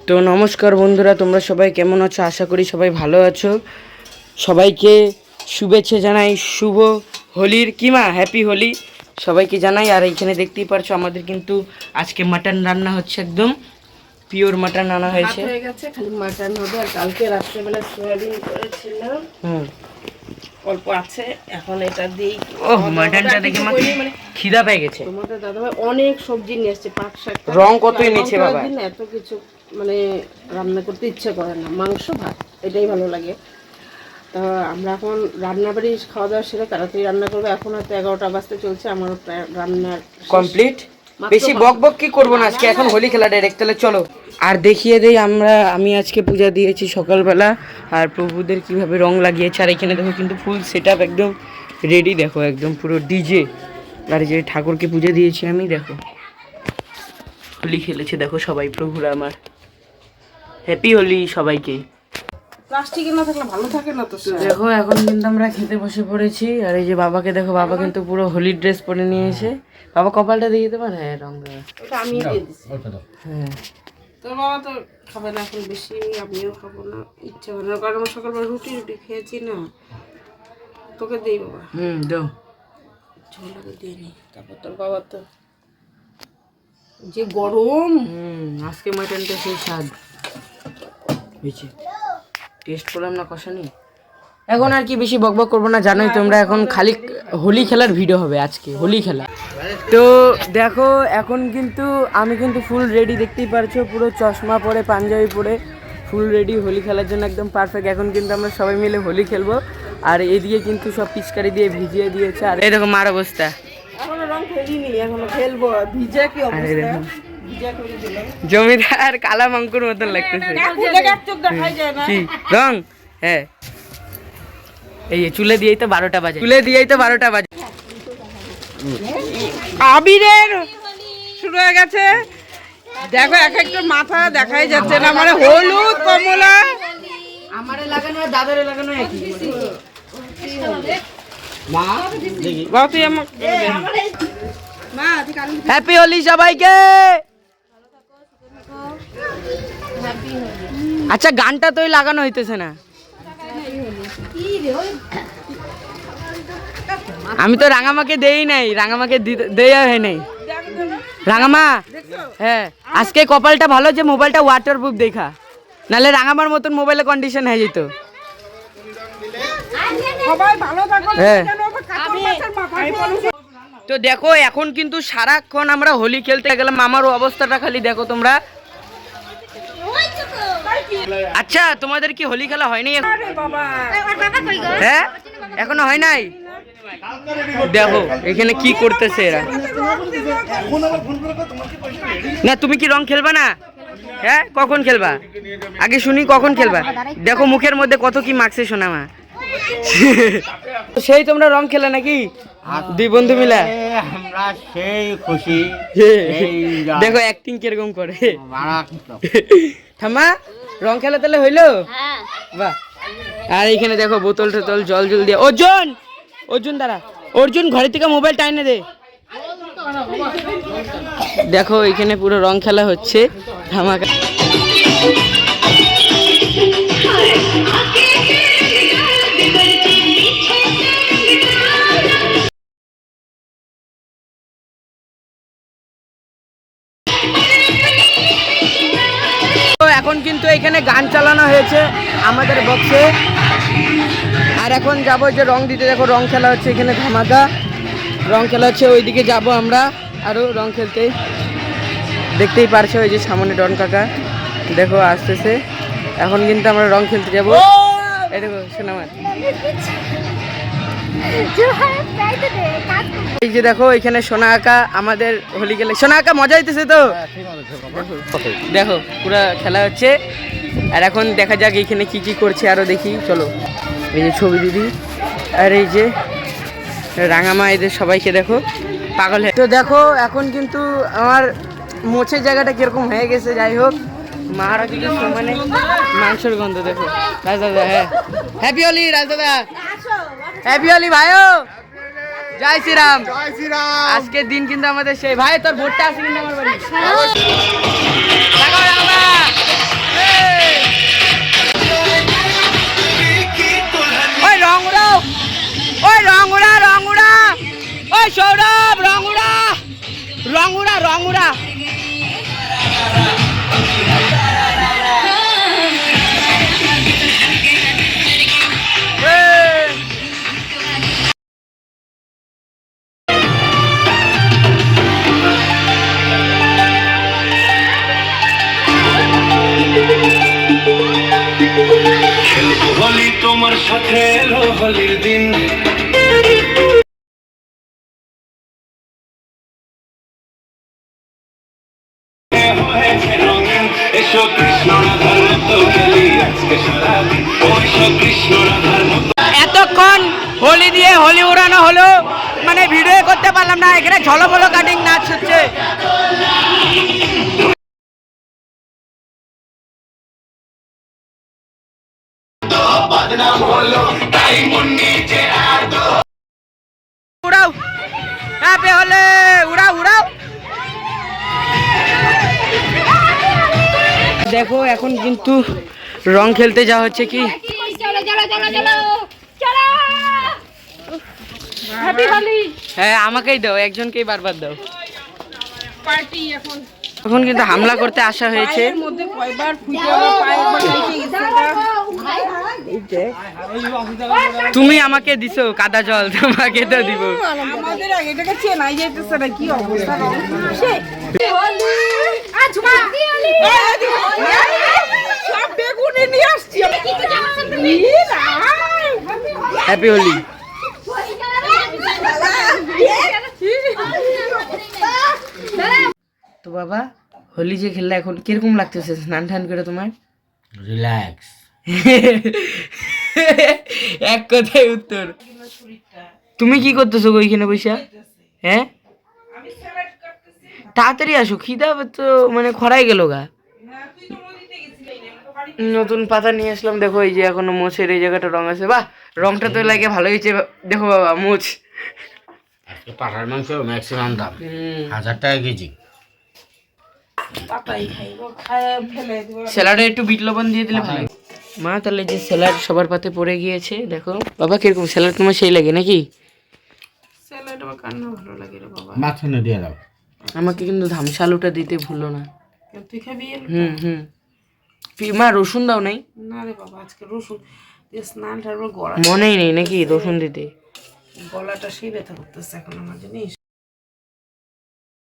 তো নমস্কার বন্ধুরা, তোমরা সবাই কেমন আছো? আশা করি সবাই ভালো আছো। সবাইকে শুভেচ্ছা জানাই, শুভ হোলির কিমা হ্যাপি হোলি সবাইকে জানাই। আর এইখানে দেখতেই পারছো আমাদের কিন্তু আজকে মাটন রান্না হচ্ছে, একদম পিওর মাটন আনা হয়েছে। হয়ে গেছে, খালি মাটন হবে। আর কালকে রাত্রেবেলা সোয়াবিন করেছিলাম, অল্প আছে, এখন এটা দিই। ওহ, মাটনটা দেখে আমার মানে খিদা পেয়ে গেছে। তোমাদের দাদাভাই অনেক সবজি নিয়ে আসছে, পাট শাক, রং কত এনেছে বাবা। এত কিছু মানে রান্না করতে ইচ্ছে করে না, মাংস ভাত এটাই ভালো লাগে। তো আমরা এখন রান্নাবাড়ি খাওয়া দাওয়া সেরে তাড়াতাড়ি রান্না করবো। এখন হয়তো 11টা বাজতে চলছে, আমার প্রায় রান্নার কমপ্লিট। বেশি বক বক কি করবো না আজকে, এখন হোলি খেলা ডাইরেক্ট। তাহলে চলো আর দেখিয়ে দেই। আমি আজকে পূজা দিয়েছি সকালবেলা, আর প্রভুদের কিভাবে রং লাগিয়েছে। আর এখানে দেখো কিন্তু ফুল সেট আপ একদম রেডি, দেখো একদম পুরো ডিজে। আর যে ঠাকুরকে পুজো দিয়েছি আমি, দেখো হোলি খেলেছে দেখো সবাই, প্রভুরা আমার। হ্যাপি হোলি সবাইকে। প্লাস্টিকে না থাকলে ভালো থাকে না তো। দেখো এখন কিন্তু আমরা খেতে বসে পড়েছি। আর এই যে বাবাকে দেখো, বাবা কিন্তু পুরো হোলির ড্রেস পরে নিয়েছে। বাবা কপালটা দিয়ে দিতে পারে? হ্যাঁ, রং দেওয়া। এটা আমি দিয়ে দিছি। হ্যাঁ, তো বাবা তো খাবে না এখন বেশি, আমিও খাবো না, ইচ্ছা করে না, কারণ সকালবেলা রুটি খেয়েছি না। তোকে দেই বাবা। দাও। ঝোলাকে দিয়ে নি, তারপর তোর বাবা তো যে গরম। আজকে মাটনটা সেই স্বাদ হয়েছে, টেস্ট করলাম না, কষা নেই। এখন আর কি বেশি বকবক করবো না, জানোই তোমরা। এখন খালি হোলি খেলার ভিডিও হবে আজকে, হোলি খেলা। তো দেখো এখন কিন্তু আমি কিন্তু ফুল রেডি, দেখতেই পারছো, পুরো চশমা পরে পাঞ্জাবি পরে ফুল রেডি হোলি খেলার জন্য, একদম পারফেক্ট। এখন কিন্তু আমরা সবাই মিলে হোলি খেলবো। আর এদিকে কিন্তু সব পিচকারি দিয়ে ভিজিয়ে দিয়েছে। আর এরকম মার অবস্থা, এখনো রং খেলিনি, এখনো খেলবো। ভিজা কি অবস্থা, ভিজা করে দিলাম। জমিদার কালা মাঙ্কুর মতন লাগতেছে। কি রং? হ্যাঁ, এই চুলে দিয়েই তো 12টা বাজে, চুলে দিয়েই তো 12টা বাজে। আবিরের শুরু হয়ে গেছে, দেখো এক একটা মাথা দেখাই যাচ্ছে না, মানে হলুদ কমলা। আমারে লাগানো আর দাদারে লাগানো একই। মা তুই আমার হ্যাপি হোলি সবাইকে। আচ্ছা, গানটা তোই লাগানো হইতেছে না। আমি তো রাঙামাকে দেই নাই, রাঙামাকে দেয়া হয় নাই। রাঙামা, হ্যাঁ আজকে কপালটা ভালো যে মোবাইলটা ওয়াটারপ্রুফ দেখা, নাহলে রাঙামার মতন মোবাইলের কন্ডিশন হয়ে যেত। হ্যাঁ, তো দেখো এখন কিন্তু সারাক্ষণ আমরা হোলি খেলতে গেলাম, আমার অবস্থাটা খালি দেখো তোমরা। আচ্ছা, তোমাদের কি হোলি খেলা হয়নি? হ্যাঁ, এখনো হয় নাই। দেখো এখানে কি করতেছে এরা। না, তুমি কি রং খেলবা না? হ্যাঁ, কখন খেলবা? আগে শুনি কখন খেলবা। দেখো মুখের মধ্যে কত কি মাখছে সোনামা। সেই তোমরা রং খেলে নাকি দুই বন্ধু মিলা? আমরা সেই খুশি। দেখো অ্যাক্টিং কিরকম করে। থামা, রং খেলা তাহলে হইলো? বাহ। আর এইখানে দেখো বোতল টোতল জল জল দিয়ে। অর্জুন, অর্জুন দাঁড়া, অর্জুন ঘরে থেকে মোবাইল টাইনে দে। দেখো এখানে পুরো রং খেলা হচ্ছে ধামাকা। এখন কিন্তু এখানে গান চালানো হয়েছে আমাদের বক্সে। আর এখন যাবো যে রং দিতে। দেখো রং খেলা হচ্ছে এখানে, ধামাকা রং খেলা হচ্ছে। ওইদিকে যাব আমরা আরো রং খেলতে। দেখতেই পারছো ওই যে সামনে ডন কাকা দেখো আসতেছে। এখন কিন্তু আমরা রং খেলতে যাবো। এই দেখো সোনামার, এই যে দেখো এখানে সোনা কাকা আমাদের হোলি খেলে। সোনা কাকা মজা হইতেছে তো? দেখো পুরা খেলা হচ্ছে। আর এখন দেখা যাক এখানে কি কি করছে, আরো দেখি চলো। এই যে ছবি দিদি আর এই যে রাঙামা, এদের সবাইকে দেখো পাগল হয়ে। তো দেখো এখন কিন্তু আমার মোচের জায়গাটা কিরকম হয়ে গেছে। যাই হোক, মারা কিন্তু মানে মাংসের গন্ধ। দেখো রাজদাদা, হ্যাঁ হ্যাপি হোলি রাজদাদা, হ্যাপি হোলি ভাইও, জয় শ্রীরাম। আজকের দিন কিন্তু আমাদের সেই ভাই, তোর ভোটটা আছে কিন্তু আমার বাড়ি। খেলবো হোলি তোমার সাথে এলো হোলির দিন হয়েছে রঙিন এসো কৃষ্ণ রাধার মতো খেলি আজকে সারাদিন এসো কৃষ্ণ রাধার মতো এতক্ষণ হোলি দিয়ে হোলি উড়ানো হলো, মানে ভিডিও করতে পারলাম না, এখানে ঝলমলো কাটিং নাচ হচ্ছে। বদনাম হলো তাই মুন্নি যে এত উড়াও, হ্যাপি হোলি, উড়াও উড়াও। দেখো এখন কিন্তু রং খেলতে যাওয়া হচ্ছে কি, চলো চলো চলো চলো চলো হ্যাপি হোলি হ্যাঁ আমাকেই দাও, একজনকেই বারবার দাও। পার্টি এখন এখন কিন্তু হামলা করতে আসা হয়েছে। এর মধ্যে কয়বার ফুটে আমার পায়ে একবার লেগে গেছে তুমি আমাকে দিছো কাদা জল, তোমাকে তো দিব। আমাদের আগে এটাকে চেনাই যাইতেছে না, কি অবস্থা হোলি আজ হ্যাপি হোলি সব বেগুনে নিয়ে আসছি আমি। হ্যাপি হোলি। তো বাবা হোলি যে খেললে এখন কিরকম লাগতেছে স্নান টান করে তোমার? রিল্যাক্স। এক কথায় উত্তর। তুমি কি করতেছো গো ওইখানে বসে? হ্যাঁ তাড়াতাড়ি আসো, খিদা তো মানে খরাই গেল গা। নতুন পাতা নিয়ে আসলাম, দেখো এই যে এখনো মোছের এই জায়গাটা রং আছে। বাহ, রংটা তো লাগে ভালো হয়েছে। দেখো বাবা মোছ, আজকে পাঠার মাংস ম্যাক্সিমাম দাম 1000 টাকা কেজি। স্যালাডে একটু বিট লবণ দিয়ে দিলে ভালো। মা তাহলে যে স্যালাড সবার পাতে পড়ে গিয়েছে, দেখো বাবা কিরকম স্যালাড তোমার সেই লাগে নাকি? স্যালাড আমার কান্না ভালো লাগে রে বাবা। মাছনে দিয়ে দাও। আমাকে কিন্তু ধামসা আলুটা দিতে ভুলো না। তুই খাবি? হুম মা রসুন দাও নাই? না রে বাবা, আজকে রসুন দিয়ে স্নান টার গলা মনেই নেই নাকি রসুন দিতে? গলাটা সেই ব্যথা করতেছে এখন আমার, জানিস।